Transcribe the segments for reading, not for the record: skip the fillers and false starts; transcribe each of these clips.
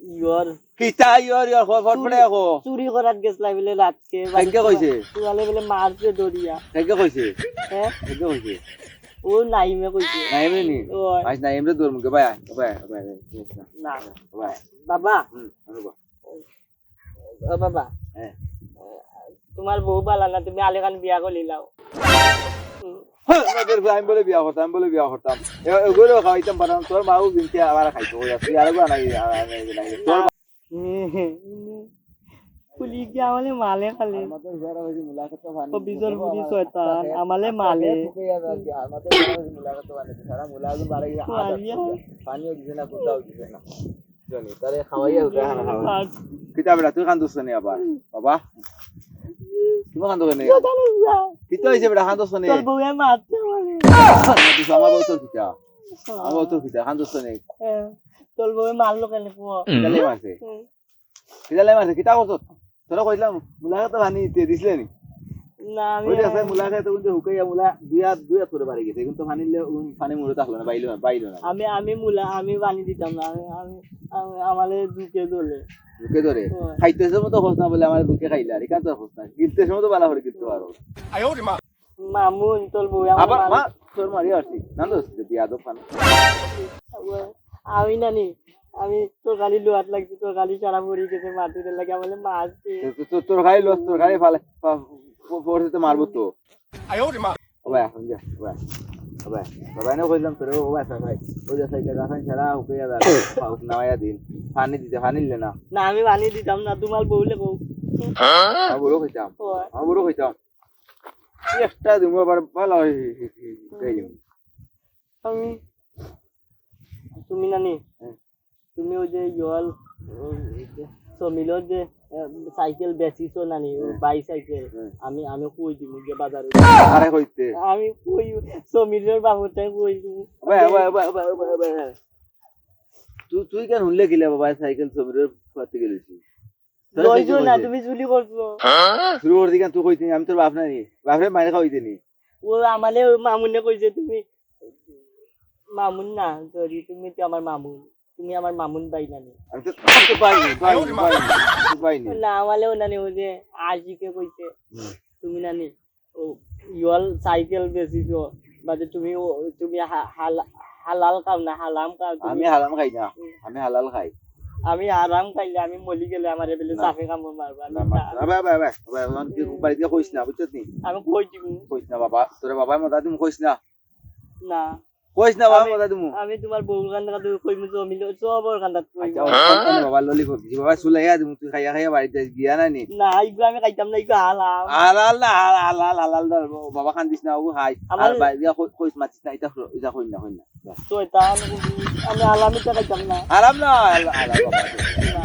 Year কিতা year year ফটফটে আকো চুরি করাত গেছলা বলে রাতকে কাইকে কইছে তুয়ালে বলে মারছে দরিয়া কাইকে কইছে হ্যাঁ কাইকে কইছে ও নাইমে কইছে নাইমে নি ওই আজ নাইমে দূর মুকে ভাই ভাই ভাই না ভাই বাবা অনুবা ও বাবা হ্যাঁ তোমার বউ বালা না তুমি আলেখান বিয়া করে লিলাও আমাদের আমি বলে বিয়া করতাম এগুলো খাইতাম বানাম তোর মাও বিনতে আবার খাইতো ওই তুই আর বানাই তোর পুলি কি আমালে মালে খালে আমাদের ঘরে হইছে মুলাকাত পানি ও বিজল বুড়ি শয়তান আমালে মালে আমাদের ঘরে হইছে মুলাকাত পানি সারা মুলাকাত বাড়ি পানিও দিছে না কোথাও দিছে না জানি তারে খাওয়াইয়া উঠা না কিতাব তুই কান্দুস নি আবার বাবা তুমি কান্দো কেন কিতা হইছে বেটা কান্দুস নি তোর বউয়ে মারছে আমালে আমার বউ তোর কিতা আমার বউ তোর কিতা কান্দুস নি তোর বউয়ে মারলো কেন পুয়া কিতা লাই মারছে কিতা করছ তোরা কইলাম মুলাকাত পানি দিছিলে নি না আমি ওই আছে মুলাকাত কিন্তু হুকাইয়া মুলা দুইয়া তোরে বাড়ি গেছে কিন্তু পানিলে পানি মুড়ে থাকলো না বাইলো না আমি বানি দিতাম না আমালে দুকে দলে বুকে ধরে খাইতে সময় তো খোঁজ না বলে আমার বুকে খাইলে আর এখান তো খোঁজ না গিলতে সময় তো বালা করে গিলতে পারো মামুন তোর বউ আবার মা তোর মারি আসছি না তো বিয়া দো পান আমি নানি আমি তোর গালি লোয়াত লাগছে তোর গালি সারা পড়ে গেছে মাটিতে লাগে আমালে মারছে তোর গাড়ি লস তোর গাড়ি ফালে পড়তে তো মারবো তো ওবা এখন যা ওবা ওবা বাবা না কইলাম তোরে ওবা ভাই ওই যে সাইকেল রাখান ছাড়া হুকাইয়া দা পাউক নামাইয়া দিন পানি দিলে না না আমি পানি দিতাম না তোমার বউলে কও আমার বড় কইতাম একটা দিমু আবার ভালো আমি তুমি নানি তুমি ওই যে ইয়ল সমিলর যে সাইকেল বেচিছো নানি বাইসাইকেল আমি কই দিমু যে বাজারে আরে কইতে আমি কই সমিলর বাবুটাই কই দিমু তুই কেন হুনলে গিলা বাবা সাইকেল সমিলর পাতে গেলিস লইছো না তুমি চুলি করছো শুরু করতে কেন তুই কইতি আমি তোর বাপ নাই বাপরে মাইরে খাওয়াইতে নি ও আমালে মামুনে কইছে তুমি মামুন না সরি তুমি তো আমার মামুন তুমি আমার মামুন ভাই নানি আমি তো পাইনি না আমালেও নানি ও যে আশিকে কইছে তুমি নানি ও ইয়ল সাইকেল বেচিছো বাজে তুমি হালাল খাও না হালাম খাও আমি হালাম খাই না আমি হালাল খাই আমি আরাম খাইলে আমি মলি গেলে আমার বেলে সাফে কামড় মারবা বাড়িতে কইস না বুঝছিস নি আমি কই দিমু কইস না বাবা তোর বাবা মদা দিমু কইস না না কইস না বাবা মদা দিমু আমি তোমার বউ কান্দা কইমু জমিল সবর কান্দা কইমু বাবা ললিপপ দি বাবা সুলাইয়া দিমু তুই খাইয়া বাড়িতে গিয়া না নি না ইগু আমি খাইতাম না ইগু হালাম হালাল না হালাল বাবা কান্দিস না ও হাই আর বাইরে কইস মাতিস না এটা কই না তো এটা আমি হালামি তো খাইতাম না আরাম না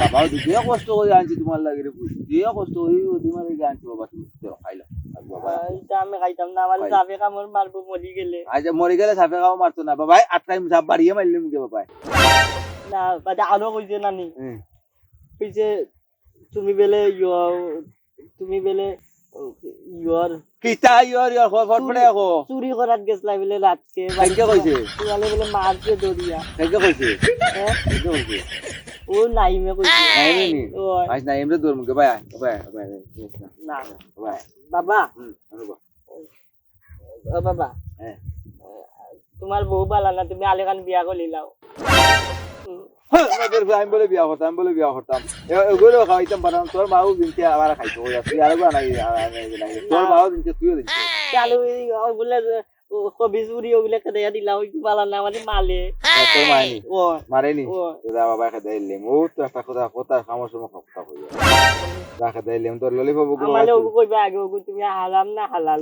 বাবা দিয়ে কষ্ট করে আনছি তোমার লাগে রে দিয়ে কষ্ট করে তোমার লাগে আনছি বাবা তুমি খাইলা বাবা এটা আমি খাইতাম না আমার সাফে কামড় মারবো মরি গেলে আজ মরি গেলে সাফে খাও মারতো না বাবা আটকাই সাপ বাড়িয়ে মারলে মুখে বাবা না বাদে আলো কইছে নানি কইছে তুমি বেলে ইয়র কিতা ইয়র ফটফটে আকো চুরি করাত গেছলা বলে রাতকে কাইকে কইছে তুয়ালে বলে মারছে দরিয়া কাইকে কইছে হ্যাঁ কাইকে কইছে ও নাইমে কইছে নাইমে নি ওই আজ নাইমে দূর মুখে ভাই না ভাই বাবা অনুবা ও বাবা হ্যাঁ তোমার বউ বালা না তুমি আলেখান বিয়া করে লিলাও আমাদের আমি বলে বিয়া করতাম এগুলো খাইতাম বানাম তোর মাও বিনতে আবার খাইতো ওই তুই আর বানাই তোর মাও বিনতে তুইও দিস চালু ওগুলা কবি চুরি ওগুলা খেদে দিলা ওই বালা না মানে মালে তোর মাইনি ও মারেনি দাদা বাবা খেদে দিলাম ও তো একটা কথা খামোর সময় কথা কইয়া রাখা দিলাম তোর ললিপপ আমালে ওগু কইবা আগে ওগু তুমি হারাম না হালাল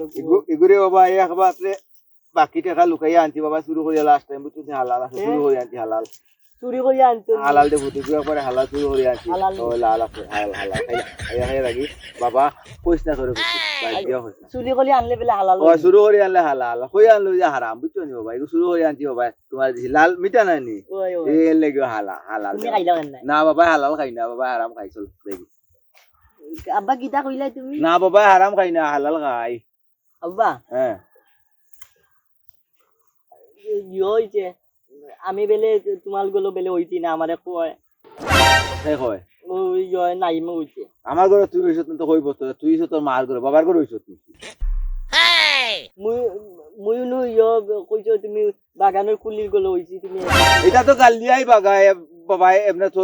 এগুরে বাবা এই একবারে বাকি টাকা লুকাইয়া আনছি বাবা শুরু করিয়া লাস্ট টাইম বুঝছিস হালাল আছে শুরু করিয়া আনছি হালাল চুরি করে আনতো হালাল দে ভুতি গুয়া করে হালাল চুরি করে আনছি তো লাল আছে হালাল খাইয়া লাগি বাবা কইস না করে ভাই দিয়া হইছে চুরি করে আনলে বেলা হালাল ও শুরু করে আনলে হালাল কই আনলো যে হারাম বুঝছো নি বাবা এগু শুরু করে আনছি বাবা তোমার দিছি লাল মিটা নাই নি এই লাগি হালাল তুমি খাইলা না না বাবা হালাল খাই না বাবা হারাম খাই চল দেখি আব্বা কিটা কইলাই তুমি না বাবা হারাম খাই না হালাল খাই আব্বা হ্যাঁ ইয়ে হইছে আমি বেলে তোমার গুলো বেলে হইতি না আমারে কয় সেই কয় ওই নাইমে হইছে আমার ঘরে তুই হইছত না তো কইব তো তুই হইছ তোর মার ঘরে বাবার ঘরে হইছত তুই মুই মুই নু কইছো তুমি বাগানের কুলির গলে হইছি তুমি এটা তো গালিয়াই বাগায় বাবাই এমনি তো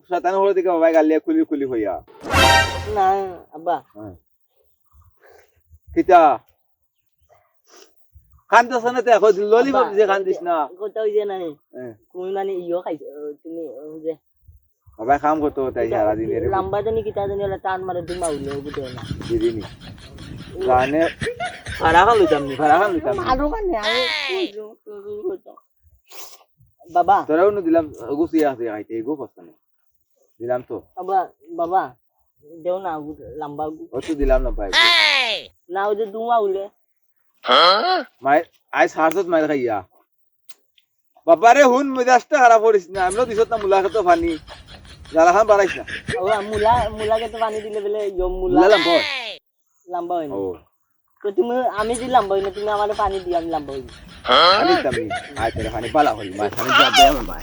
শতান হলে দিকে বাবাই গালিয়া খুলি খুলি হইয়া না আব্বা কিতা কান্দছ না দেখো ললিপপ যে কান্দিস না কথা হইছে না হ্যাঁ। তুমি মানে খাইছো তুমি যে বাবাই কাম করতো তাই সারা দিন এর লম্বা জানি কিতা জানি টান মারে তুমি আউলে বুঝো না দিদিনি গানে ফারাখান লইতাম নি আরো মানে বাবা তোরাও ন দিলাম গুছিয়ে আছে আইতে গো পছন্দ দিলাম তো বাবা বাবা দেও না লম্বা ও তো দিলাম না ভাই না ওই যে তুমি আউলে মাই আই সারছত মাই খাইয়া বাবারে হুন মেজাজটা খারাপ করিস না আমিও দিছত না মুলাকাত ফানি জালা খান বাড়াইছ না মুলাকে তো পানি দিলে বলে মুলা মুলা লাম্বা লম্বা হয় না ও তো তুমি আমি যদি লম্বা হই না তুমি আমার পানি দিও আমি লম্বা হই আমি দামি আই তেরে ফানি বালা হই মাই ফানি জব দে আমার ভাই